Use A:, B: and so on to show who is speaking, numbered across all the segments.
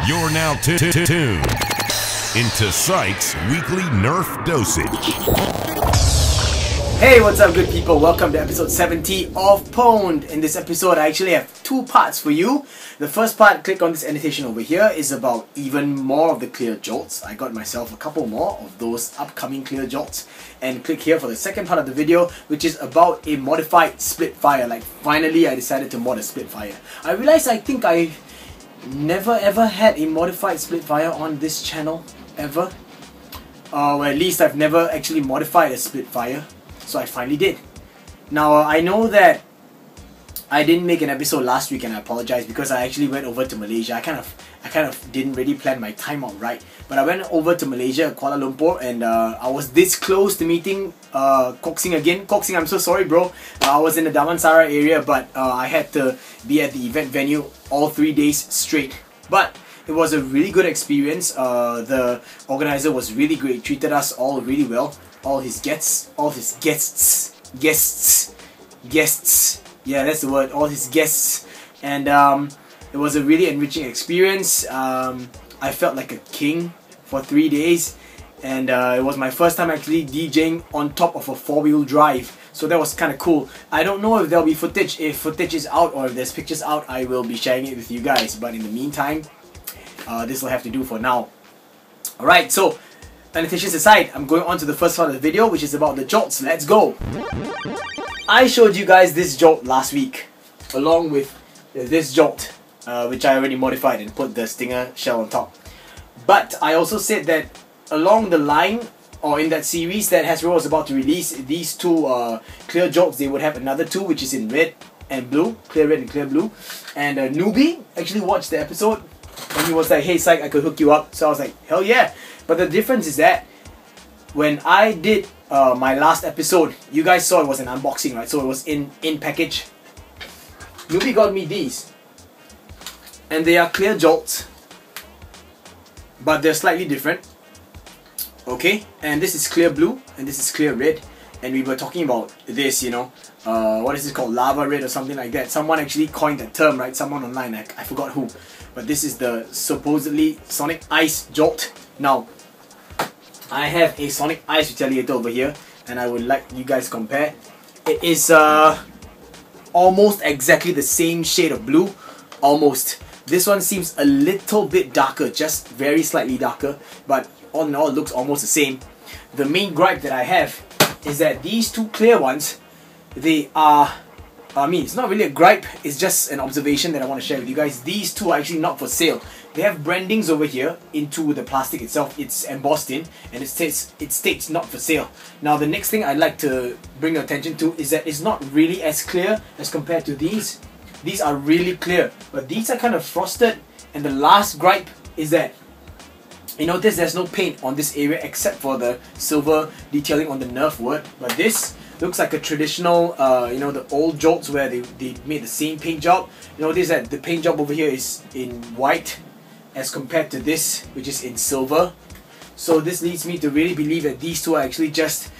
A: You're now tuned into PSyk's weekly Nerf dosage.
B: Hey, what's up good people? Welcome to episode 70 of PWND. In this episode, I actually have two parts for you. The first part, click on this annotation over here, is about even more of the clear jolts. I got myself a couple more of those upcoming clear jolts. And click here for the second part of the video, which is about a modified Splitfire. Like, finally I decided to mod a Splitfire. I realized I think I never ever had a modified Splitfire on this channel, ever. Or at least I've never actually modified a Splitfire. So I finally did. Now I know that I didn't make an episode last week, and I apologize because I actually went over to Malaysia. I kind of didn't really plan my time out right, but I went over to Malaysia, Kuala Lumpur, and I was this close to meeting Koksing again. Koksing, I'm so sorry, bro. I was in the Damansara area, but I had to be at the event venue all 3 days straight. But it was a really good experience. The organizer was really great, treated us all really well. All his guests, yeah, that's the word, all his guests, and it was a really enriching experience. I felt like a king for 3 days, and it was my first time actually DJing on top of a 4-wheel drive, so that was kind of cool. I don't know if there'll be footage. If footage is out or if there's pictures out, I will be sharing it with you guys, but in the meantime, this will have to do for now. Alright, so annotations aside, I'm going on to the first part of the video, which is about the jolts. Let's go! I showed you guys this jolt last week, along with this jolt, which I already modified and put the stinger shell on top. But I also said that along the line, or in that series that Hasbro was about to release, these two clear jolts, they would have another two, which is in red and blue, clear red and clear blue. And Newbie actually watched the episode, and he was like, "Hey Psych, I could hook you up." So I was like, hell yeah! But the difference is that when I did my last episode, you guys saw it was an unboxing, right? So it was in package. Newbie got me these, and they are clear jolts, but they're slightly different. Okay, and this is clear blue, and this is clear red. And we were talking about this, you know, what is this called? Lava red or something like that. Someone actually coined that term, right? Someone online, I forgot who. But this is the supposedly Sonic Ice Jolt. Now, I have a Sonic Ice Retaliator over here, and I would like you guys to compare. It is almost exactly the same shade of blue, almost. This one seems a little bit darker, just very slightly darker, but all in all it looks almost the same. The main gripe that I have is that these two clear ones, they are, it's not really a gripe, it's just an observation that I want to share with you guys. These two are actually not for sale. They have brandings over here into the plastic itself. It's embossed in, and it states not for sale. Now the next thing I'd like to bring your attention to is that it's not really as clear as compared to these. These are really clear, but these are kind of frosted. And the last gripe is that you notice there's no paint on this area except for the silver detailing on the Nerf word. But this looks like a traditional, you know, the old jolts where they made the same paint job. You notice that the paint job over here is in white as compared to this, which is in silver. So this leads me to really believe that these two are actually just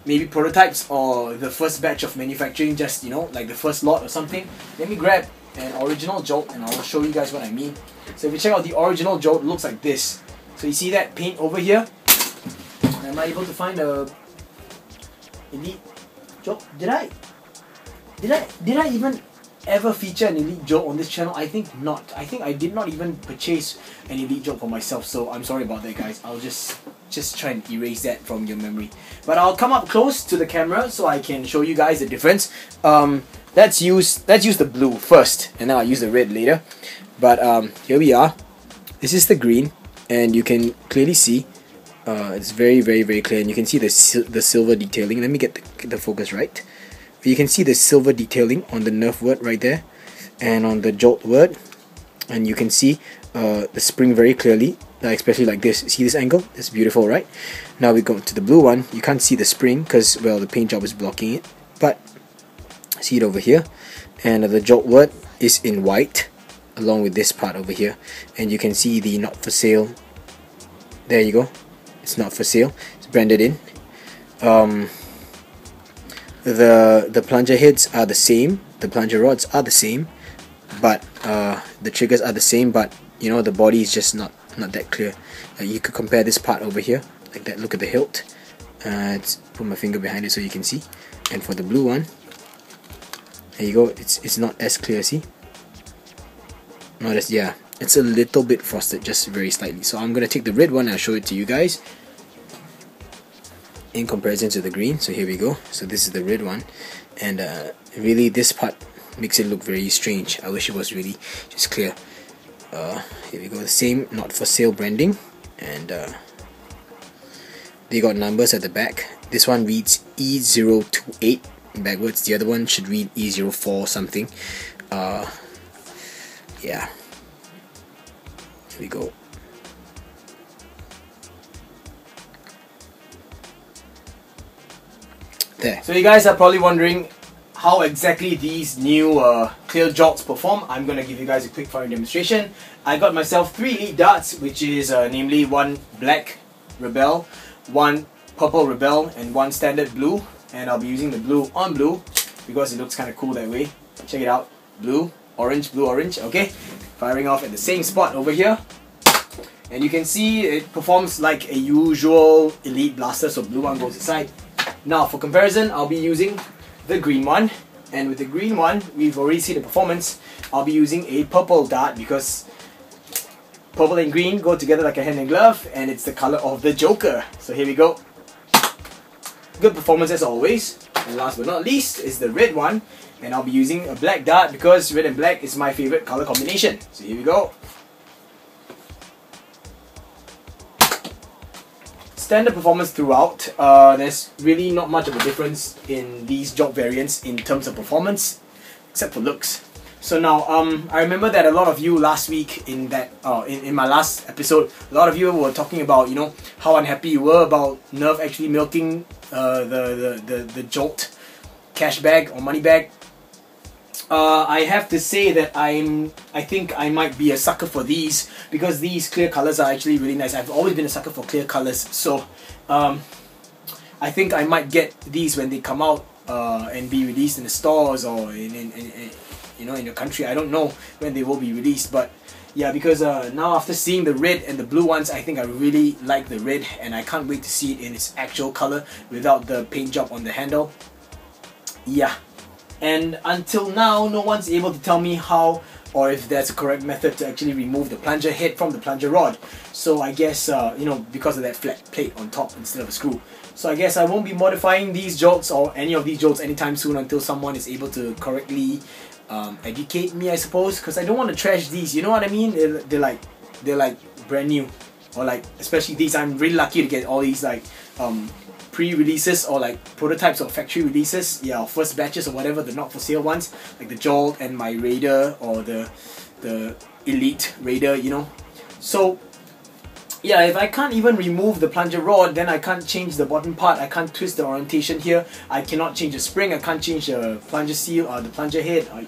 B: maybe prototypes or the first batch of manufacturing, just, you know, like the first lot or something. Let me grab an original jolt and I'll show you guys what I mean. So if you check out the original jolt, it looks like this. So you see that paint over here? Am I able to find a Elite jolt? Did I even ever feature an Elite jolt on this channel? I think not. I think I did not even purchase an Elite jolt for myself, so I'm sorry about that, guys. I'll just try and erase that from your memory. But I'll come up close to the camera so I can show you guys the difference. Let's use the blue first, and then I'll use the red later. But here we are. This is the green, and you can clearly see it's very clear, and you can see the silver detailing. Let me get the focus right. You can see the silver detailing on the Nerf word right there, and on the Jolt word, and you can see the spring very clearly, especially like this. See this angle? It's beautiful, right? Now we go to the blue one. You can't see the spring because, well, the paint job is blocking it, but see it over here. And the Jolt word is in white along with this part over here, and you can see the not for sale. There you go. It's not for sale. It's branded in. The plunger heads are the same. The plunger rods are the same. but the triggers are the same, but you know, the body is just not that clear. You could compare this part over here like that. Look at the hilt. Let's put my finger behind it so you can see. And for the blue one, there you go. It's not as clear. See? Notice, yeah, it's a little bit frosted, just very slightly. So I'm gonna take the red one and I'll show it to you guys in comparison to the green. So here we go. So this is the red one, and really this part makes it look very strange. I wish it was really just clear. Here we go. The same not for sale branding, and they got numbers at the back. This one reads E028 backwards. The other one should read E04 something. Yeah. Here we go. There. So you guys are probably wondering how exactly these new clear Jolts perform. I'm going to give you guys a quick firing demonstration. I got myself 3 elite darts, which is namely one black Rebel, one purple Rebel, and one standard blue. And I'll be using the blue on blue because it looks kind of cool that way. Check it out. Blue, orange, blue, orange. Okay, firing off at the same spot over here. And you can see it performs like a usual elite blaster, so blue one goes aside. Now for comparison, I'll be using the green one, and with the green one, we've already seen the performance. I'll be using a purple dart because purple and green go together like a hand and glove, and it's the color of the Joker. So here we go. Good performance as always. And last but not least is the red one, and I'll be using a black dart because red and black is my favorite color combination. So here we go. Standard performance throughout. There's really not much of a difference in these Jolt variants in terms of performance, except for looks. So now, I remember that a lot of you last week in that in my last episode, a lot of you were talking about, you know, how unhappy you were about Nerf actually milking the Jolt cash bag or money bag. I have to say that I think I might be a sucker for these because these clear colors are actually really nice. I've always been a sucker for clear colors, so I think I might get these when they come out and be released in the stores or in you know, in your country. I don't know when they will be released, but yeah, because now after seeing the red and the blue ones, I think I really like the red, and I can't wait to see it in its actual color without the paint job on the handle. Yeah. And until now, no one's able to tell me how or if there's a correct method to actually remove the plunger head from the plunger rod. So I guess, you know, because of that flat plate on top instead of a screw. So I guess I won't be modifying these Jolts or any of these Jolts anytime soon until someone is able to correctly educate me, I suppose. Because I don't want to trash these, you know what I mean? They're like brand new. Or like, especially these, I'm really lucky to get all these like pre-releases or like prototypes or factory releases, yeah, or first batches or whatever, the not for sale ones, like the Jolt and my Raider or the Elite Raider, you know. So yeah, if I can't even remove the plunger rod, then I can't change the bottom part, I can't twist the orientation here, I cannot change the spring, I can't change the plunger seal or the plunger head, or,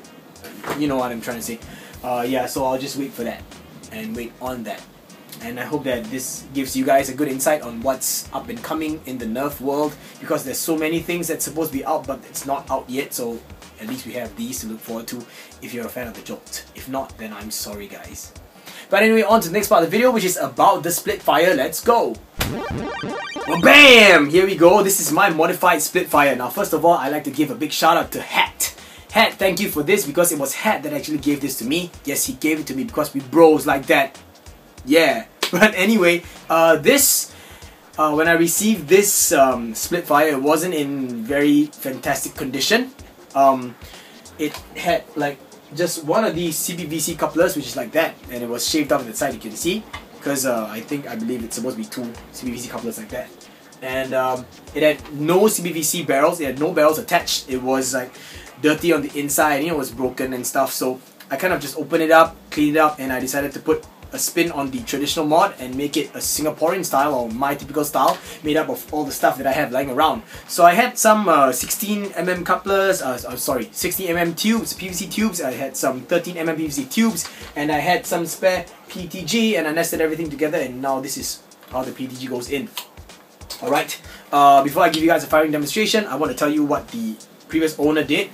B: you know what I'm trying to say. Yeah, so I'll just wait for that and wait on that. And I hope that this gives you guys a good insight on what's up and coming in the Nerf world, because there's so many things that's supposed to be out but it's not out yet, so at least we have these to look forward to if you're a fan of the Jolt. If not, then I'm sorry guys. But anyway, on to the next part of the video, which is about the Splitfire. Let's go! Well, bam! Here we go. This is my modified Splitfire. Now first of all, I'd like to give a big shout out to Hat. Hat, thank you for this, because it was Hat that actually gave this to me. Yes, he gave it to me because we bros like that. Yeah, but anyway, when I received this Splitfire, it wasn't in very fantastic condition. It had like just one of these CPVC couplers, which is like that, and it was shaved off on the side, you can see, because I believe it's supposed to be 2 CPVC couplers like that. And it had no CPVC barrels, it had no barrels attached, it was like dirty on the inside, you know, it was broken and stuff, so I kind of just opened it up, cleaned it up, and I decided to put a spin on the traditional mod and make it a Singaporean style, or my typical style, made up of all the stuff that I have lying around. So I had some 16mm couplers, 16mm tubes, PVC tubes, I had some 13mm PVC tubes, and I had some spare PTG, and I nested everything together, and now this is how the PTG goes in. Alright, before I give you guys a firing demonstration, I want to tell you what the previous owner did.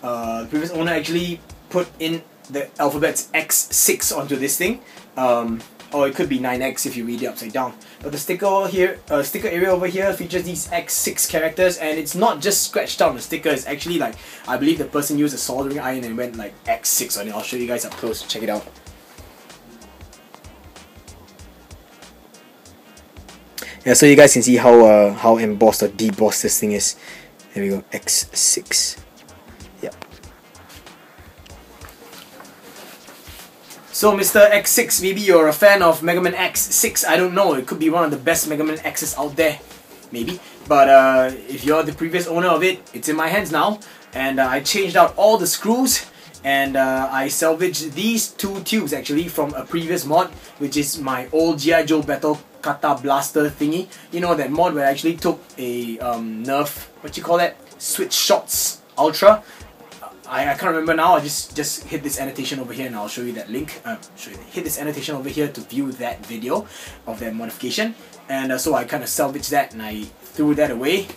B: The previous owner actually put in the alphabets X6 onto this thing, or it could be 9X if you read it upside down. But the sticker here, sticker area over here features these X6 characters, and it's not just scratched out on the sticker. It's actually like, I believe the person used a soldering iron and went like X6 on it. I'll show you guys up close. Check it out. Yeah, so you guys can see how embossed or debossed this thing is. There we go, X6. Yep. So Mr. X6, maybe you're a fan of Mega Man X6, I don't know, it could be one of the best Mega Man X's out there, maybe. But if you're the previous owner of it, it's in my hands now. And I changed out all the screws, and I salvaged these two tubes actually from a previous mod, which is my old G.I. Joe Battle Kata Blaster thingy. You know, that mod where I actually took a Nerf, what you call that? Switch Shots Ultra. I can't remember now. I just hit this annotation over here and I'll show you that link. Hit this annotation over here to view that video of that modification. And so I kind of salvaged that and I threw that away.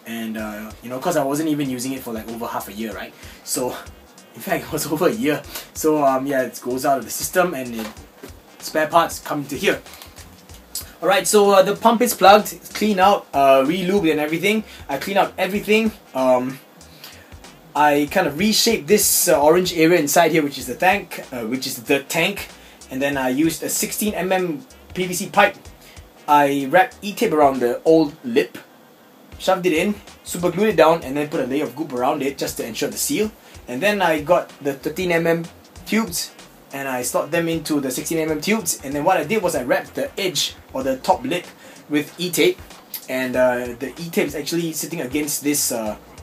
B: And you know, because I wasn't even using it for like over half a year, right? So in fact, it was over a year. So yeah, it goes out of the system and spare parts come to here. Alright, so the pump is plugged, it's cleaned out, re-lubed and everything. I cleaned out everything. I kind of reshaped this orange area inside here, which is the tank, and then I used a 16mm PVC pipe. I wrapped E-tape around the old lip, shoved it in, super glued it down, and then put a layer of goop around it just to ensure the seal. And then I got the 13mm tubes and I slot them into the 16mm tubes, and then what I did was I wrapped the edge or the top lip with E-tape, and the E-tape is actually sitting against this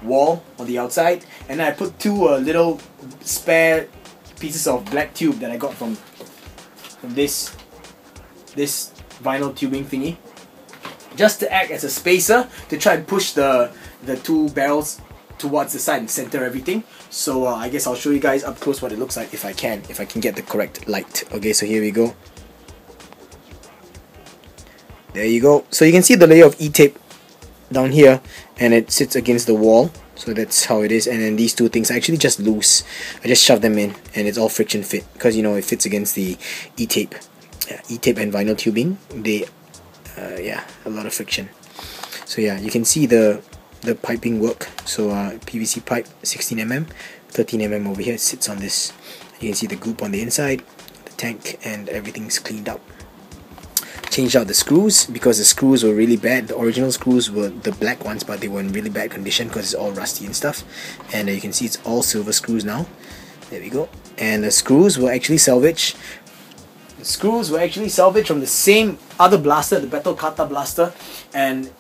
B: wall on the outside, and then I put two little spare pieces of black tube that I got from this vinyl tubing thingy, just to act as a spacer to try and push the two barrels towards the side and center everything. So I guess I'll show you guys up close what it looks like if I can get the correct light. Okay, so here we go. There you go. So you can see the layer of E-tape down here, and it sits against the wall. So that's how it is. And then these two things are actually just loose. I just shoved them in, and it's all friction fit because, you know, it fits against the E-tape. E-tape and vinyl tubing, they yeah, a lot of friction. So yeah, you can see the piping work. So PVC pipe, 16mm, 13mm over here, it sits on this. You can see the goop on the inside, the tank, and everything's cleaned up. Changed out the screws because the screws were really bad. The original screws were the black ones, but they were in really bad condition because it's all rusty and stuff. And you can see it's all silver screws now. There we go. And the screws were actually salvaged. The screws were actually salvaged from the same other blaster, the Battle Kata blaster. And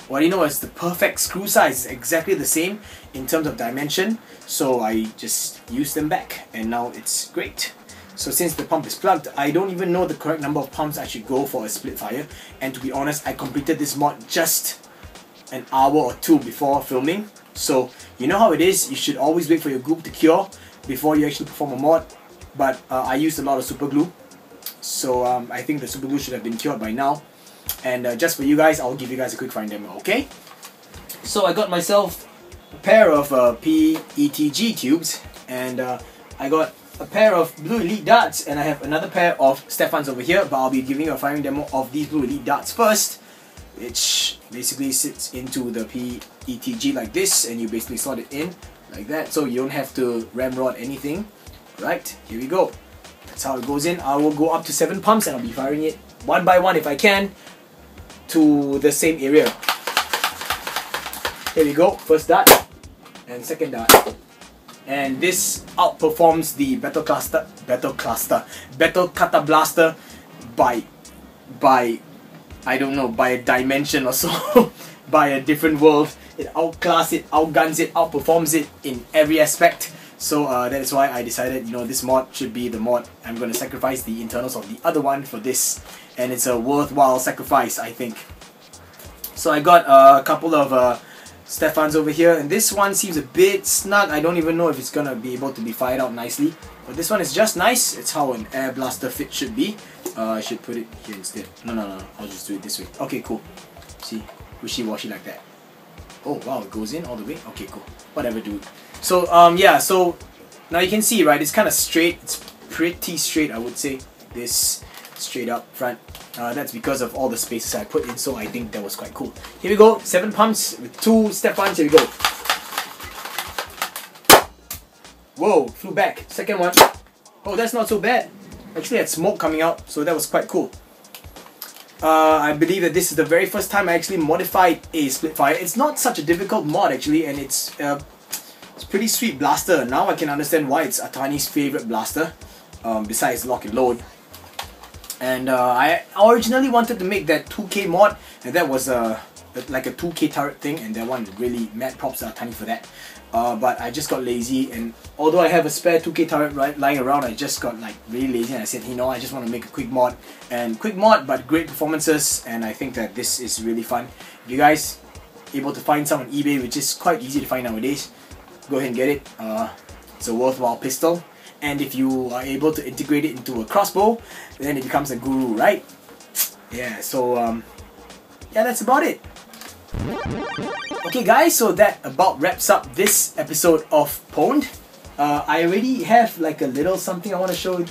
B: what you know is the perfect screw size is exactly the same in terms of dimension. So I just used them back, and now it's great. So since the pump is plugged, I don't even know the correct number of pumps I should go for a Splitfire. And to be honest, I completed this mod just an hour or two before filming. So you know how it is, you should always wait for your goop to cure before you actually perform a mod. But I used a lot of super glue. So I think the super glue should have been cured by now. And just for you guys, I'll give you guys a quick fine demo, okay? So I got myself a pair of PETG tubes, and I got a pair of Blue Elite darts, and I have another pair of Stefans over here, but I'll be giving you a firing demo of these Blue Elite darts first, which basically sits into the PETG like this, and you basically slot it in like that, so you don't have to ramrod anything. Right, here we go. That's how it goes in. I will go up to 7 pumps, and I'll be firing it one by one if I can to the same area. Here we go, first dart and second dart. And this outperforms the Battle Kata Blaster by I don't know, by a dimension or so, by a different world. It outclasses it, outguns it, outperforms it in every aspect. So that is why I decided, you know, this mod should be the mod. I'm going to sacrifice the internals of the other one for this, and it's a worthwhile sacrifice, I think. So I got a couple of Stefans over here, and this one seems a bit snug. I don't even know if it's going to be able to be fired out nicely, but this one is just nice. It's how an air blaster fit should be. I should put it here instead. No, I'll just do it this way. Okay, cool. See, wishy-washy like that. Oh wow, it goes in all the way. Okay, cool. Whatever, dude. So yeah, so Now you can see, right, it's kind of straight. It's pretty straight, I would say. This straight up front. That's because of all the spaces I put in, so I think that was quite cool. Here we go, 7 pumps with 2 step-ons. Here we go. Whoa, flew back. Second one. Oh, that's not so bad. Actually had smoke coming out, so that was quite cool. I believe that this is the very first time I actually modified a Splitfire. It's not such a difficult mod actually, and it's pretty sweet blaster. Now I can understand why it's Atani's favorite blaster, besides lock and load. And I originally wanted to make that 2K mod, and that was like a 2K turret thing, and that one really mad props to Atani for that. But I just got lazy, and although I have a spare 2K turret lying around, I just got like really lazy, and I said, you know, I just want to make a quick mod, but great performances, and I think that this is really fun. If you guys able to find some on eBay, which is quite easy to find nowadays, go ahead and get it. It's a worthwhile pistol, and if you are able to integrate it into a crossbow, then it becomes a guru, right? Yeah, so yeah, that's about it. Okay guys, so that about wraps up this episode of pwned. I already have like a little something I want to show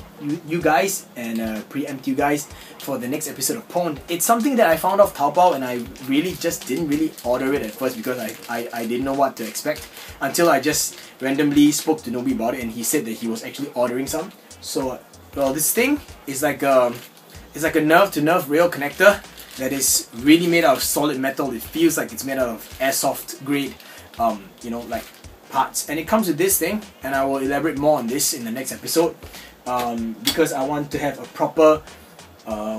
B: you guys and preempt you guys for the next episode of pwned. It's something that I found off Taobao, and I really just didn't really order it at first because I didn't know what to expect until I just randomly spoke to Nobi about it, and he said that he was actually ordering some. So well, this thing is like it's like a nerve to nerve rail connector that is really made out of solid metal. It feels like it's made out of airsoft grade, you know, like parts. And it comes with this thing, and I will elaborate more on this in the next episode, because I want to have a proper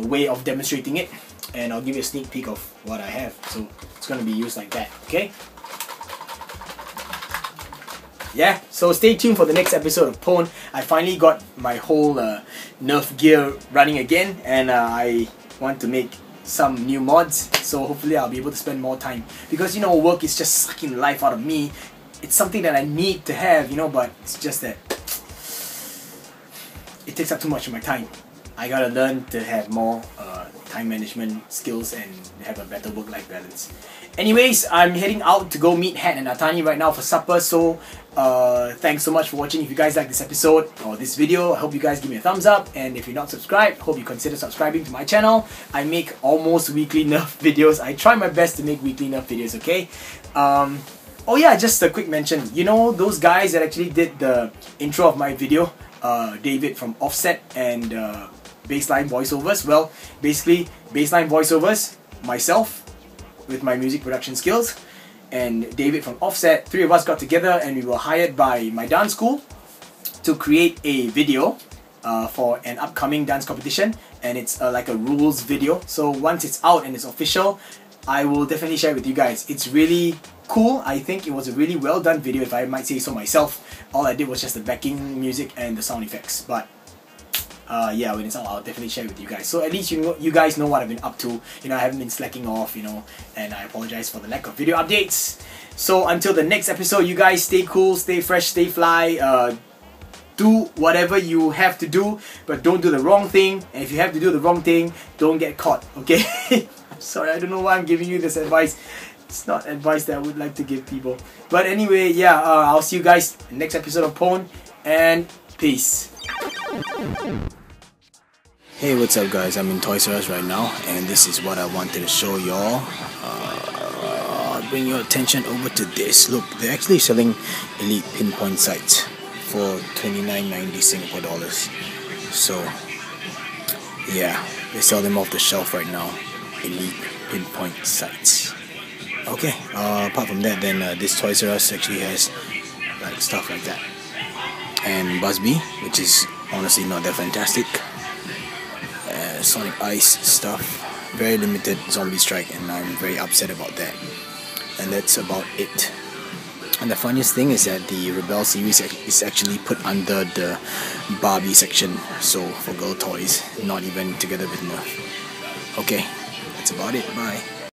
B: way of demonstrating it, and I'll give you a sneak peek of what I have. So it's going to be used like that, okay? Yeah, so stay tuned for the next episode of pwned. I finally got my whole Nerf gear running again, and I want to make some new mods, so hopefully I'll be able to spend more time, because you know, work is just sucking life out of me. It's something that I need to have, you know, but it's just that it takes up too much of my time. I gotta learn to have more time management skills and have a better work-life balance. Anyways, I'm heading out to go meet Han and Atani right now for supper, so thanks so much for watching. If you guys like this episode or this video, I hope you guys give me a thumbs up, and if you're not subscribed, hope you consider subscribing to my channel. I make almost weekly Nerf videos. I try my best to make weekly Nerf videos, okay? Oh yeah, just a quick mention. You know those guys that actually did the intro of my video, David from Offset and Bassline Voiceovers? Well, basically, Bassline Voiceovers, myself, with my music production skills, and David from Offset, 3 of us got together and we were hired by my dance school to create a video for an upcoming dance competition, and it's like a rules video. So once it's out and it's official, I will definitely share it with you guys. It's really cool. I think it was a really well done video, if I might say so myself. All I did was just the backing music and the sound effects, but yeah, when it's out, I'll definitely share it with you guys. So at least you guys know what I've been up to. You know, I haven't been slacking off, you know, and I apologize for the lack of video updates. So until the next episode, you guys stay cool, stay fresh, stay fly. Do whatever you have to do, but don't do the wrong thing. And if you have to do the wrong thing, don't get caught, okay? I'm sorry, I don't know why I'm giving you this advice. It's not advice that I would like to give people. But anyway, yeah, I'll see you guys in the next episode of pwned, and peace. Hey, what's up guys? I'm in Toys R Us right now, and this is what I wanted to show y'all. Bring your attention over to this. Look, they're actually selling Elite pinpoint sights for $29.90 Singapore dollars. So yeah, they sell them off the shelf right now. Elite pinpoint sights. Okay, apart from that, then this Toys R Us actually has like stuff like that, and Busby, which is honestly not that fantastic. Sonic Ice stuff, very limited Zombie Strike, and I'm very upset about that. And that's about it. And the funniest thing is that the Rebel series is actually put under the Barbie section, so for girl toys, not even together with Nerf. Okay, that's about it. Bye.